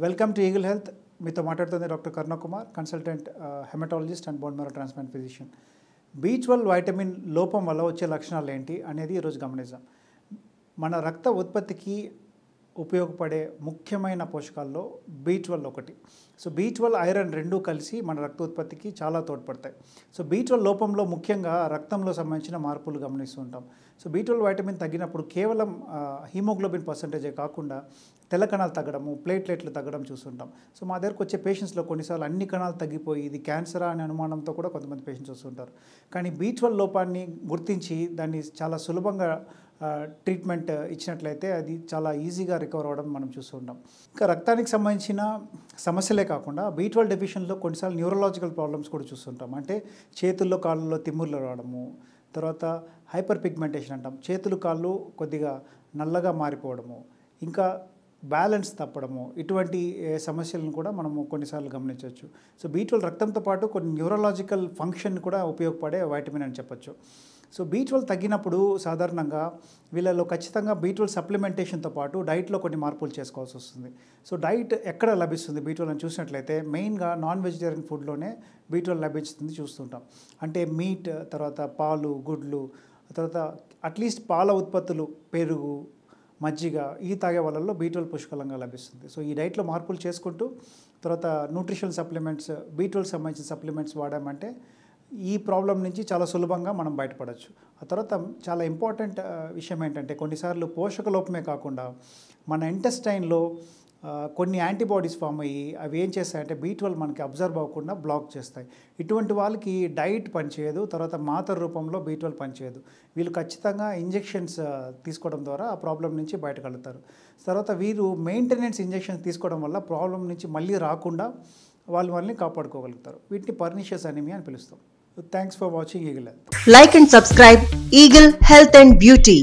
Welcome to eagle health. మీతో మాట్లాడుతుంది doctor Karuna Kumar, consultant haematologist and bone marrow transplant physician. B12 vitamin లోపం వల్ల వచ్చే లక్షణాలు ఏంటి అనేది ఈరోజు గమనిద్దాం. మన రక్త ఉత్పత్తికి ఉపయోగపడే ముఖ్యమైన పోషకాల్లో B12 ఒకటి. సో B12 ఐరన్ రెండూ కలిసి మన రక్త ఉత్పత్తికి చాలా తోడ్పడతాయి. సో B12 లోపంలో ముఖ్యంగా రక్తంలో సంబంధించిన మార్పులు గమనిస్తూ ఉంటాం. సో B12 వైటమిన్ తగ్గినప్పుడు కేవలం హీమోగ్లోబిన్ పర్సంటేజే కాకుండా తెల్ల కణాలు తగ్గడము, ప్లేట్లెట్లు తగ్గడం చూస్తుంటాం. సో మా దగ్గరకు వచ్చే పేషెంట్స్లో కొన్నిసార్లు అన్ని కణాలు తగ్గిపోయి ఇది క్యాన్సరా అనే అనుమానంతో కూడా కొంతమంది పేషెంట్స్ వస్తుంటారు. కానీ B12 లోపాన్ని గుర్తించి దాన్ని చాలా సులభంగా ట్రీట్మెంట్ ఇచ్చినట్లయితే అది చాలా ఈజీగా రికవర్ అవ్వడం మనం చూస్తూ ఉంటాం. ఇంకా రక్తానికి సంబంధించిన సమస్యలే కాకుండా B12 డెఫిషియన్లో కొన్నిసార్లు న్యూరలాజికల్ ప్రాబ్లమ్స్ కూడా చూస్తుంటాం. అంటే చేతుల్లో కాళ్ళలో తిమ్ముర్లు రావడము, తర్వాత హైపర్ పిగ్మెంటేషన్ అంటాం, చేతులు కాళ్ళు కొద్దిగా నల్లగా మారిపోవడము, ఇంకా బ్యాలెన్స్ తప్పడము, ఇటువంటి సమస్యలను కూడా మనము కొన్నిసార్లు గమనించవచ్చు. సో B12 రక్తంతో పాటు కొన్ని న్యూరలాజికల్ ఫంక్షన్ కూడా ఉపయోగపడే వైటమిన్ అని చెప్పచ్చు. సో B12 తగ్గినప్పుడు సాధారణంగా వీళ్ళలో ఖచ్చితంగా B12 సప్లిమెంటేషన్తో పాటు డైట్లో కొన్ని మార్పులు చేసుకోవాల్సి వస్తుంది. సో డైట్ ఎక్కడ లభిస్తుంది B12 అని చూసినట్లయితే మెయిన్గా నాన్ వెజిటేరియన్ ఫుడ్లోనే B12 లభిస్తుంది చూస్తుంటాం. అంటే మీట్, తర్వాత పాలు, గుడ్లు, తర్వాత అట్లీస్ట్ పాల ఉత్పత్తులు, పెరుగు, మజ్జిగ ఈ తాగే వాళ్ళల్లో B12 పుష్కలంగా లభిస్తుంది. సో ఈ డైట్లో మార్పులు చేసుకుంటూ తర్వాత న్యూట్రిషన్ సప్లిమెంట్స్, B12 సంబంధించిన సప్లిమెంట్స్ వాడామంటే ఈ ప్రాబ్లం నుంచి చాలా సులభంగా మనం బయటపడవచ్చు. ఆ తర్వాత చాలా ఇంపార్టెంట్ విషయం ఏంటంటే కొన్నిసార్లు పోషక లోపమే కాకుండా మన ఇంటెస్టైన్లో కొన్ని యాంటీబాడీస్ ఫామ్ అయ్యి అవి ఏం చేస్తాయంటే B12 మనకి అబ్జర్వ్ అవ్వకుండా బ్లాక్ చేస్తాయి. ఇటువంటి వాళ్ళకి డైట్ పనిచేయదు, తర్వాత మాత్ర రూపంలో B12 పనిచేయదు. వీళ్ళు ఖచ్చితంగా ఇంజెక్షన్స్ తీసుకోవడం ద్వారా ఆ ప్రాబ్లం నుంచి బయటకలుగుతారు. తర్వాత వీరు మెయింటెనెన్స్ ఇంజెక్షన్స్ తీసుకోవడం వల్ల ప్రాబ్లం నుంచి మళ్ళీ రాకుండా వాళ్ళని కాపాడుకోగలుగుతారు. వీటిని పర్నిషియస్ అనీమియా అని పిలుస్తాం. Thanks for watching Eagle Health. Like and subscribe Eagle Health and Beauty.